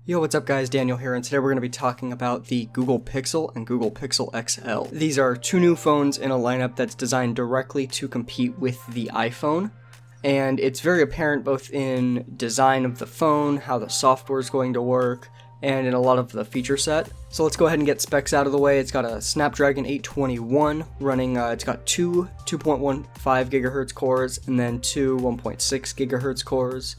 Yo, what's up guys, Daniel here, and today we're going to be talking about the Google Pixel and Google Pixel XL. These are two new phones in a lineup that's designed directly to compete with the iPhone, and it's very apparent both in design of the phone, how the software is going to work, and in a lot of the feature set. So let's go ahead and get specs out of the way. It's got a Snapdragon 821 running, it's got two 2.15 GHz cores and then two 1.6 GHz cores.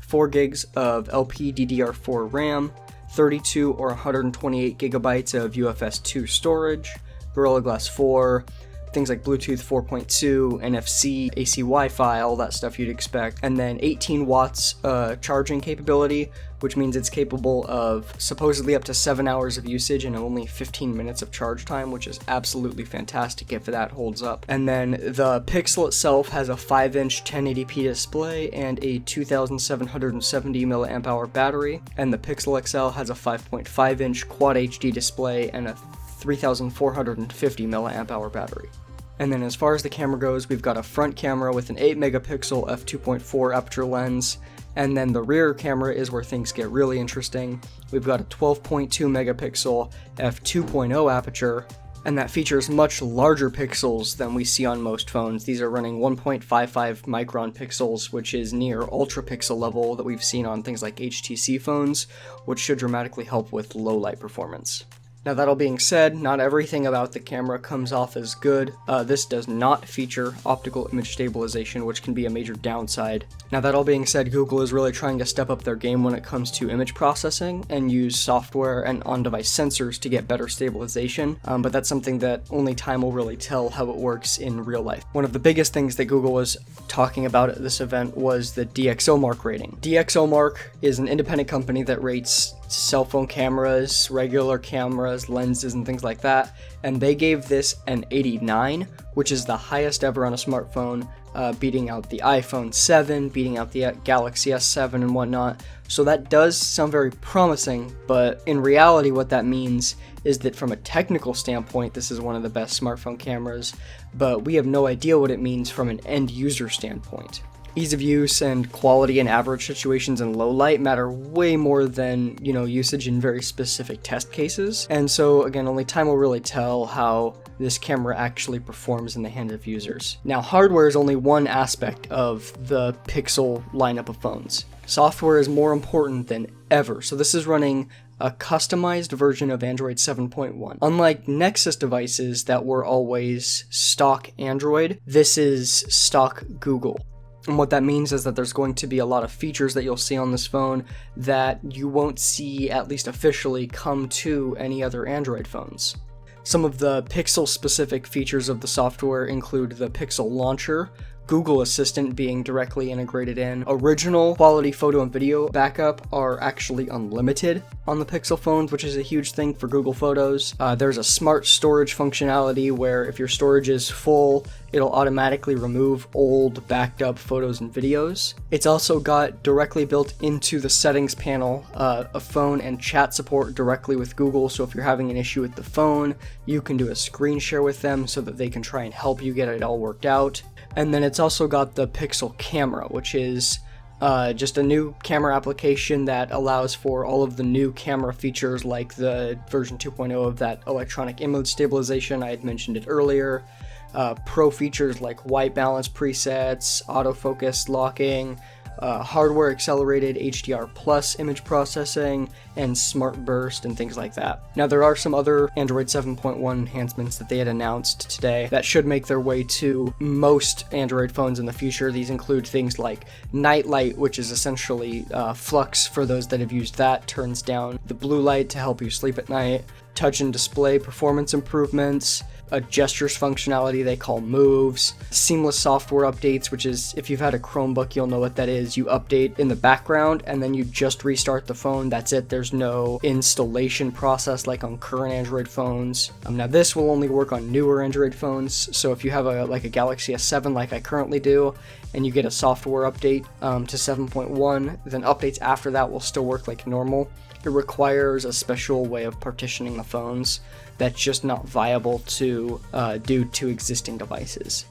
4 gigs of LPDDR4 RAM, 32 or 128 gigabytes of UFS 2 storage, Gorilla Glass 4, things like Bluetooth 4.2, NFC, AC Wi-Fi, all that stuff you'd expect, and then 18 watts charging capability, which means it's capable of supposedly up to 7 hours of usage and only 15 minutes of charge time, which is absolutely fantastic if that holds up. And then the Pixel itself has a 5-inch 1080p display and a 2770 mAh battery, and the Pixel XL has a 5.5-inch Quad HD display and a 3450 mAh battery. And then as far as the camera goes, we've got a front camera with an 8 megapixel f2.4 aperture lens, and then the rear camera is where things get really interesting. We've got a 12.2 megapixel f2.0 aperture, and that features much larger pixels than we see on most phones. These are running 1.55 micron pixels, which is near ultra pixel level that we've seen on things like HTC phones, which should dramatically help with low light performance. Now that all being said, not everything about the camera comes off as good. This does not feature optical image stabilization, which can be a major downside. Now that all being said, Google is really trying to step up their game when it comes to image processing and use software and on-device sensors to get better stabilization, but that's something that only time will really tell how it works in real life. One of the biggest things that Google was talking about at this event was the DxOMark rating. DxOMark is an independent company that rates cell phone cameras, regular cameras, lenses, and things like that, and they gave this an 89, which is the highest ever on a smartphone, beating out the iPhone 7, beating out the Galaxy S7 and whatnot. So that does sound very promising, but in reality what that means is that from a technical standpoint this is one of the best smartphone cameras, but we have no idea what it means from an end user standpoint. Ease of use and quality in average situations in low light matter way more than, usage in very specific test cases. And so again, only time will really tell how this camera actually performs in the hands of users. Now, hardware is only one aspect of the Pixel lineup of phones. Software is more important than ever. So this is running a customized version of Android 7.1. Unlike Nexus devices that were always stock Android, this is stock Google. And what that means is that there's going to be a lot of features that you'll see on this phone that you won't see, at least officially, come to any other Android phones. Some of the Pixel-specific features of the software include the Pixel Launcher, Google Assistant being directly integrated in. Original quality photo and video backup are actually unlimited on the Pixel phones, which is a huge thing for Google Photos. There's a smart storage functionality where if your storage is full, it'll automatically remove old backed up photos and videos. It's also got directly built into the settings panel a phone and chat support directly with Google, so if you're having an issue with the phone, you can do a screen share with them so that they can try and help you get it all worked out. And then it's also got the Pixel Camera, which is just a new camera application that allows for all of the new camera features like the version 2.0 of that electronic image stabilization. I had mentioned it earlier. Pro features like white balance presets, autofocus locking, hardware accelerated HDR plus image processing, and smart burst and things like that. Now there are some other Android 7.1 enhancements that they had announced today that should make their way to most Android phones in the future. These include things like night light, which is essentially flux for those that have used that, turns down the blue light to help you sleep at night, touch and display performance improvements, a gestures functionality they call moves, seamless software updates, which is, if you've had a Chromebook, you'll know what that is. You update in the background and then you just restart the phone. That's it. There's no installation process like on current Android phones. Now this will only work on newer Android phones. So if you have a Galaxy S7 like I currently do, and you get a software update to 7.1, then updates after that will still work like normal. It requires a special way of partitioning the phones that's just not viable to do to existing devices.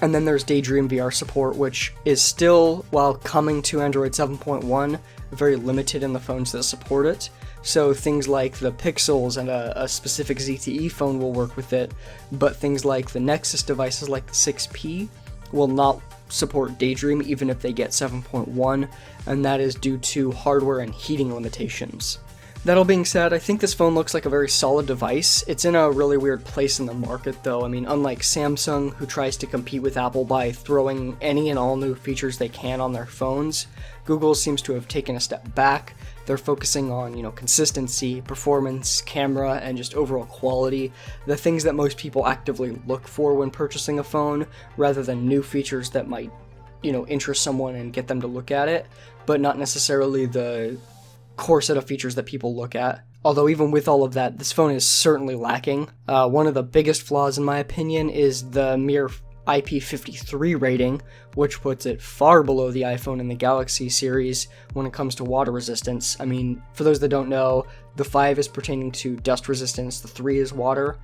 And then there's Daydream VR support, which is still, while coming to Android 7.1, very limited in the phones that support it. So things like the Pixels and a specific ZTE phone will work with it, but things like the Nexus devices like the 6P will not support Daydream even if they get 7.1, and that is due to hardware and heating limitations. That all being said, I think this phone looks like a very solid device. It's in a really weird place in the market though. I mean, unlike Samsung, who tries to compete with Apple by throwing any and all new features they can on their phones, Google seems to have taken a step back. They're focusing on, consistency, performance, camera, and just overall quality, the things that most people actively look for when purchasing a phone, rather than new features that might, interest someone and get them to look at it, but not necessarily the core set of features that people look at. Although even with all of that, this phone is certainly lacking. One of the biggest flaws in my opinion is the mere IP53 rating, which puts it far below the iPhone and the Galaxy series when it comes to water resistance. I mean, for those that don't know, the 5 is pertaining to dust resistance, the 3 is water.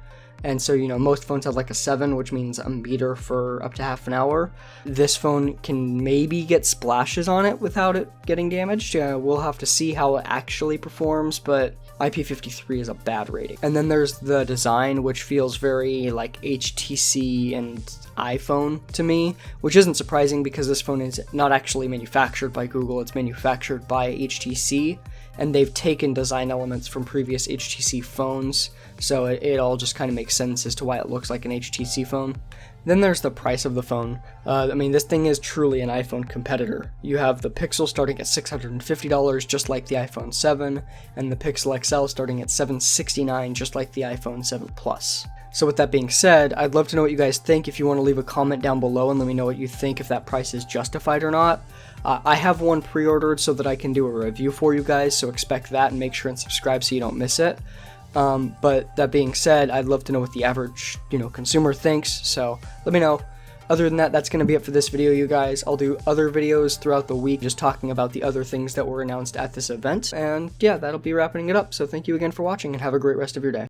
And so, most phones have like a 7, which means a meter for up to half an hour. This phone can maybe get splashes on it without it getting damaged. We'll have to see how it actually performs, but IP53 is a bad rating. And then there's the design, which feels very like HTC and iPhone to me, which isn't surprising because this phone is not actually manufactured by Google, it's manufactured by HTC, and they've taken design elements from previous HTC phones, so it all just kind of makes sense as to why it looks like an HTC phone. Then there's the price of the phone. This thing is truly an iPhone competitor. You have the Pixel starting at $650, just like the iPhone 7, and the Pixel XL starting at $769, just like the iPhone 7 Plus. So with that being said, I'd love to know what you guys think. If you want to leave a comment down below and let me know what you think, if that price is justified or not. I have one pre-ordered so that I can do a review for you guys, so expect that and make sure and subscribe so you don't miss it. But that being said, I'd love to know what the average, consumer thinks, so let me know. Other than that, that's going to be it for this video, you guys. I'll do other videos throughout the week just talking about the other things that were announced at this event, and yeah, that'll be wrapping it up. So thank you again for watching, and have a great rest of your day.